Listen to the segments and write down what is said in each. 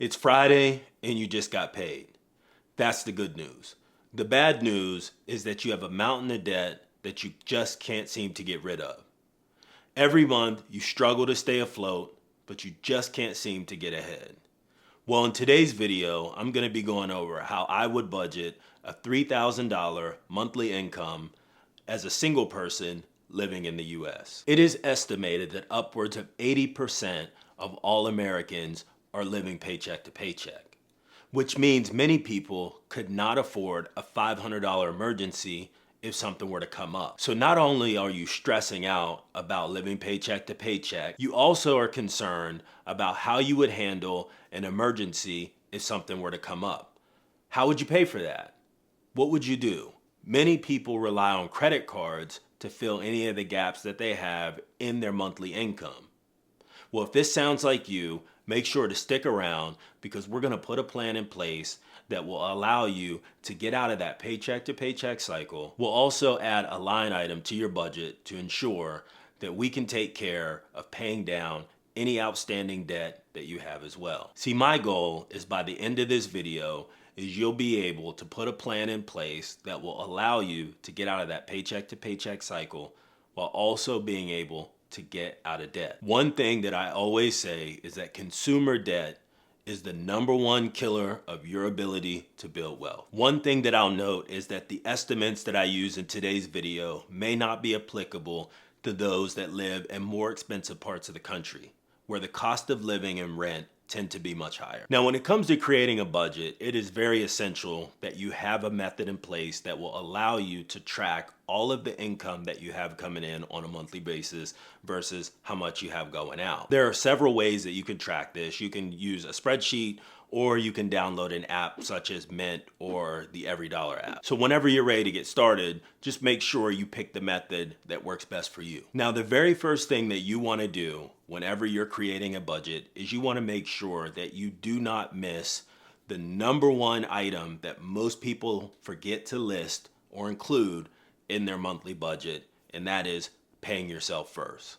It's Friday and you just got paid. That's the good news. The bad news is that you have a mountain of debt that you just can't seem to get rid of. Every month you struggle to stay afloat, but you just can't seem to get ahead. Well, in today's video, I'm going to be going over how I would budget a $3,000 monthly income as a single person living in the US. It is estimated that upwards of 80% of all Americans are living paycheck to paycheck, which means many people could not afford a $500 emergency if something were to come up. So not only are you stressing out about living paycheck to paycheck, you also are concerned about how you would handle an emergency if something were to come up. How would you pay for that? What would you do? Many people rely on credit cards to fill any of the gaps that they have in their monthly income. Well, if this sounds like you, make sure to stick around because we're going to put a plan in place that will allow you to get out of that paycheck to paycheck cycle. We'll also add a line item to your budget to ensure that we can take care of paying down any outstanding debt that you have as well. See, my goal is by the end of this video is you'll be able to put a plan in place that will allow you to get out of that paycheck to paycheck cycle while also being able to get out of debt. One thing that I always say is that consumer debt is the #1 killer of your ability to build wealth. One thing that I'll note is that the estimates that I use in today's video may not be applicable to those that live in more expensive parts of the country, where the cost of living and rent tend to be much higher. Now, when it comes to creating a budget, it is very essential that you have a method in place that will allow you to track all of the income that you have coming in on a monthly basis versus how much you have going out. There are several ways that you can track this. You can use a spreadsheet, or you can download an app such as Mint or the EveryDollar app. So whenever you're ready to get started, just make sure you pick the method that works best for you. Now, the very first thing that you want to do whenever you're creating a budget is you want to make sure that you do not miss the #1 item that most people forget to list or include in their monthly budget, and that is paying yourself first.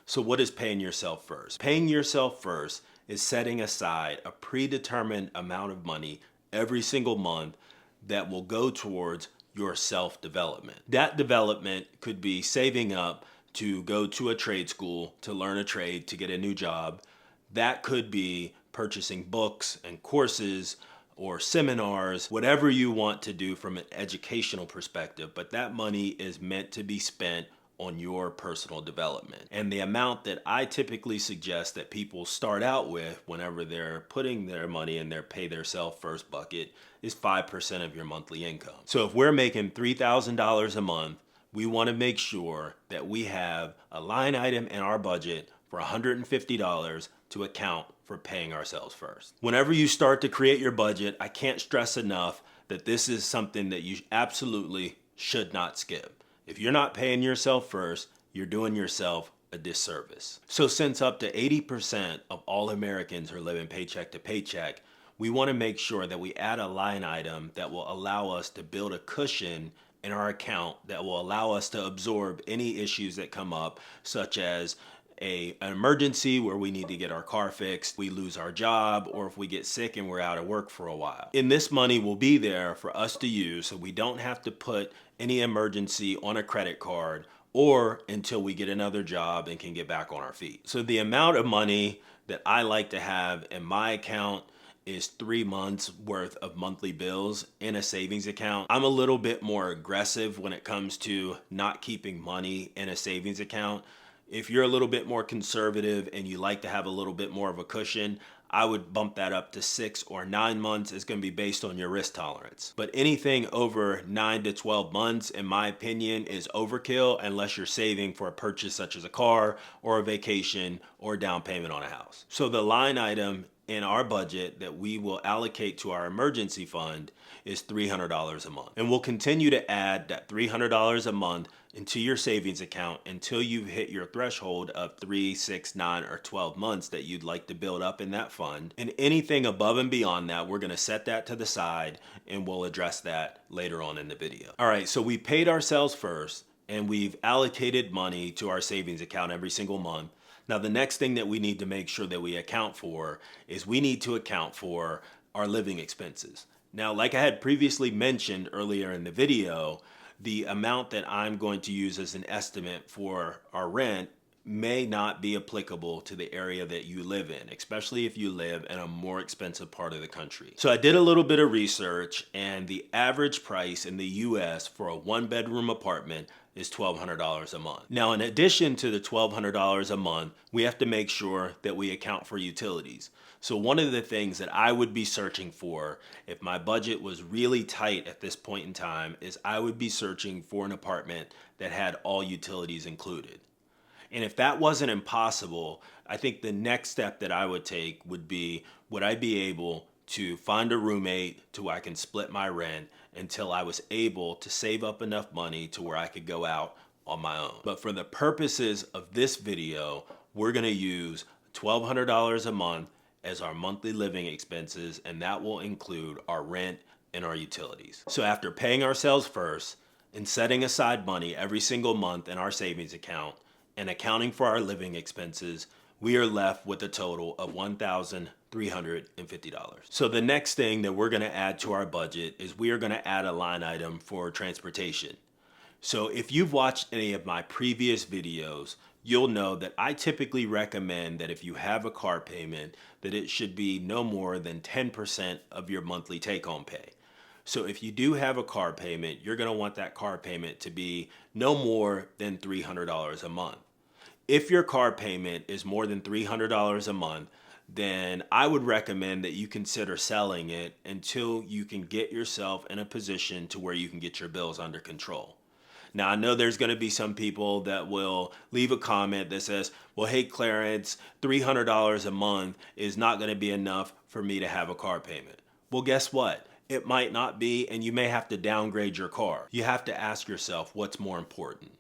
So what is paying yourself first? Paying yourself first is setting aside a predetermined amount of money every single month that will go towards your self-development. That development could be saving up to go to a trade school, to learn a trade, to get a new job. That could be purchasing books and courses or seminars, whatever you want to do from an educational perspective, but that money is meant to be spent on your personal development. And the amount that I typically suggest that people start out with whenever they're putting their money in their pay their self first bucket is 5% of your monthly income. So if we're making $3,000 a month, we want to make sure that we have a line item in our budget for $150 to account for paying ourselves first. Whenever you start to create your budget, I can't stress enough that this is something that you absolutely should not skip. If you're not paying yourself first, you're doing yourself a disservice. So since up to 80% of all Americans are living paycheck to paycheck, we want to make sure that we add a line item that will allow us to build a cushion in our account that will allow us to absorb any issues that come up, such as an emergency where we need to get our car fixed, we lose our job, or if we get sick and we're out of work for a while. And this money will be there for us to use so we don't have to put any emergency on a credit card or until we get another job and can get back on our feet. So the amount of money that I like to have in my account is 3 months worth of monthly bills in a savings account. I'm a little bit more aggressive when it comes to not keeping money in a savings account. If you're a little bit more conservative and you like to have a little bit more of a cushion, I would bump that up to 6 or 9 months. It's going to be based on your risk tolerance. But anything over 9 to 12 months, in my opinion, is overkill unless you're saving for a purchase such as a car or a vacation or down payment on a house. So the line item in our budget that we will allocate to our emergency fund is $300 a month. And we'll continue to add that $300 a month into your savings account until you've hit your threshold of 3, 6, 9, or 12 months that you'd like to build up in that fund. And anything above and beyond that, we're going to set that to the side and we'll address that later on in the video. All right, so we paid ourselves first and we've allocated money to our savings account every single month. Now, the next thing that we need to make sure that we account for is we need to account for our living expenses. Now, like I had previously mentioned earlier in the video, the amount that I'm going to use as an estimate for our rent may not be applicable to the area that you live in, especially if you live in a more expensive part of the country. So I did a little bit of research, and the average price in the US for a one-bedroom apartment is $1,200 a month. Now, in addition to the $1,200 a month, we have to make sure that we account for utilities. So one of the things that I would be searching for if my budget was really tight at this point in time is I would be searching for an apartment that had all utilities included. And if that wasn't impossible, I think the next step that I would take would be, would I be able to find a roommate to where I can split my rent until I was able to save up enough money to where I could go out on my own. But for the purposes of this video, we're gonna use $1,200 a month as our monthly living expenses, and that will include our rent and our utilities. So after paying ourselves first and setting aside money every single month in our savings account, and accounting for our living expenses, we are left with a total of $1,350. So the next thing that we're gonna add to our budget is we are gonna add a line item for transportation. So if you've watched any of my previous videos, you'll know that I typically recommend that if you have a car payment, that it should be no more than 10% of your monthly take-home pay. So if you do have a car payment, you're gonna want that car payment to be no more than $300 a month. If your car payment is more than $300 a month, then I would recommend that you consider selling it until you can get yourself in a position to where you can get your bills under control. Now, I know there's going to be some people that will leave a comment that says, well, hey, Clarence, $300 a month is not going to be enough for me to have a car payment. Well, guess what? It might not be, and you may have to downgrade your car. You have to ask yourself, what's more important?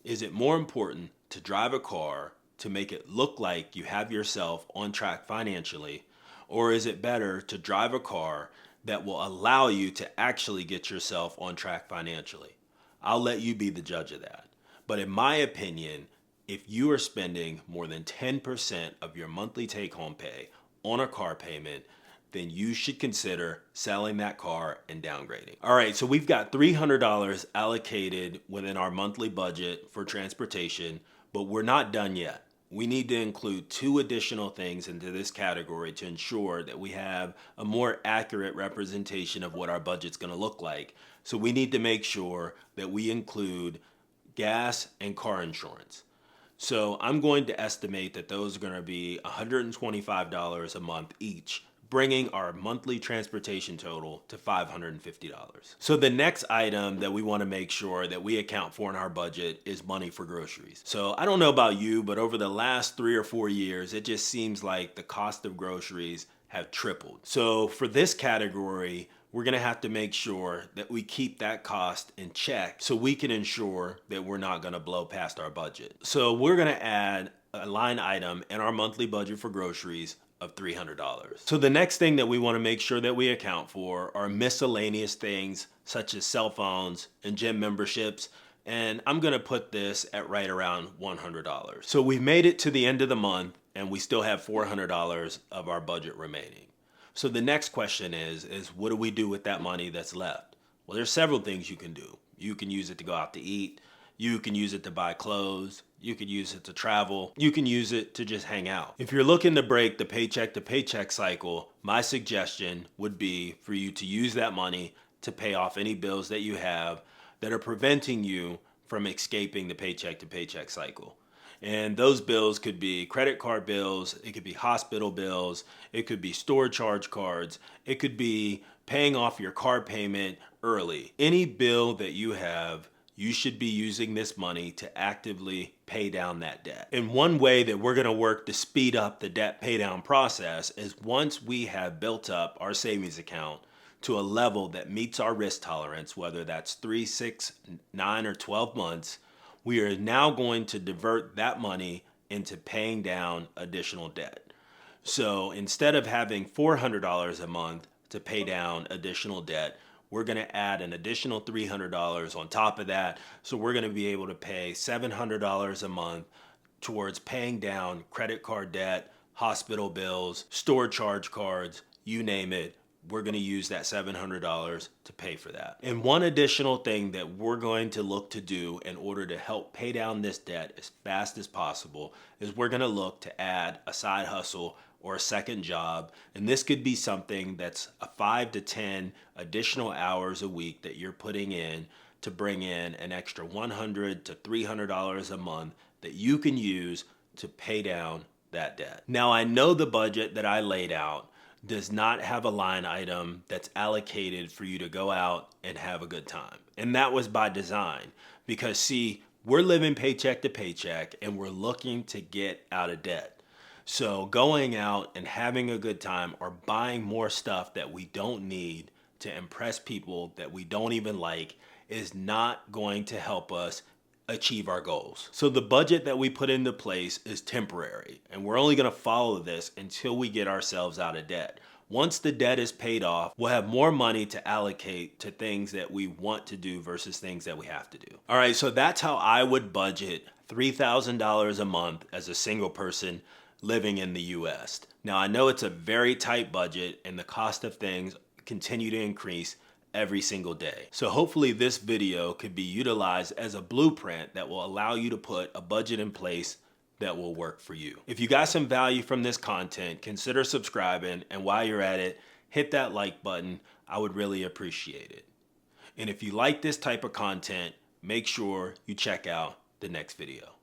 Is it more important to drive a car to make it look like you have yourself on track financially, or is it better to drive a car that will allow you to actually get yourself on track financially? I'll let you be the judge of that. But in my opinion, if you are spending more than 10% of your monthly take-home pay on a car payment, then you should consider selling that car and downgrading. All right, so we've got $300 allocated within our monthly budget for transportation, but we're not done yet. We need to include 2 additional things into this category to ensure that we have a more accurate representation of what our budget's gonna look like. So we need to make sure that we include gas and car insurance. So I'm going to estimate that those are gonna be $125 a month each, bringing our monthly transportation total to $550. So the next item that we want to make sure that we account for in our budget is money for groceries. So I don't know about you, but over the last 3 or 4 years, it just seems like the cost of groceries have tripled. So for this category, we're gonna have to make sure that we keep that cost in check so we can ensure that we're not gonna blow past our budget. So we're gonna add a line item in our monthly budget for groceries of $300. So the next thing that we want to make sure that we account for are miscellaneous things such as cell phones and gym memberships, and I'm going to put this at right around $100. So we've made it to the end of the month and we still have $400 of our budget remaining. So the next question is what do we do with that money that's left? Well, there's several things you can do. You can use it to go out to eat. You can use it to buy clothes. You could use it to travel. You can use it to just hang out. If you're looking to break the paycheck to paycheck cycle, my suggestion would be for you to use that money to pay off any bills that you have that are preventing you from escaping the paycheck to paycheck cycle. And those bills could be credit card bills, it could be hospital bills, it could be store charge cards, it could be paying off your car payment early. Any bill that you have, you should be using this money to actively pay down that debt. And one way that we're gonna work to speed up the debt pay down process is once we have built up our savings account to a level that meets our risk tolerance, whether that's 3, 6, 9, or 12 months, we are now going to divert that money into paying down additional debt. So instead of having $400 a month to pay down additional debt, we're going to add an additional $300 on top of that. So we're going to be able to pay $700 a month towards paying down credit card debt, hospital bills, store charge cards, you name it. We're going to use that $700 to pay for that. And one additional thing that we're going to look to do in order to help pay down this debt as fast as possible is we're going to look to add a side hustle or a second job. And this could be something that's a 5 to 10 additional hours a week that you're putting in to bring in an extra $100 to $300 a month that you can use to pay down that debt. Now, I know the budget that I laid out does not have a line item that's allocated for you to go out and have a good time. And that was by design because, see, we're living paycheck to paycheck and we're looking to get out of debt. So going out and having a good time or buying more stuff that we don't need to impress people that we don't even like is not going to help us achieve our goals. So the budget that we put into place is temporary, and we're only going to follow this until we get ourselves out of debt. Once the debt is paid off, we'll have more money to allocate to things that we want to do versus things that we have to do. All right, so that's how I would budget $3,000 a month as a single person living in the US. Now, I know it's a very tight budget and the cost of things continue to increase every single day. So hopefully this video could be utilized as a blueprint that will allow you to put a budget in place that will work for you. If you got some value from this content, consider subscribing, and while you're at it, hit that like button. I would really appreciate it. And if you like this type of content, make sure you check out the next video.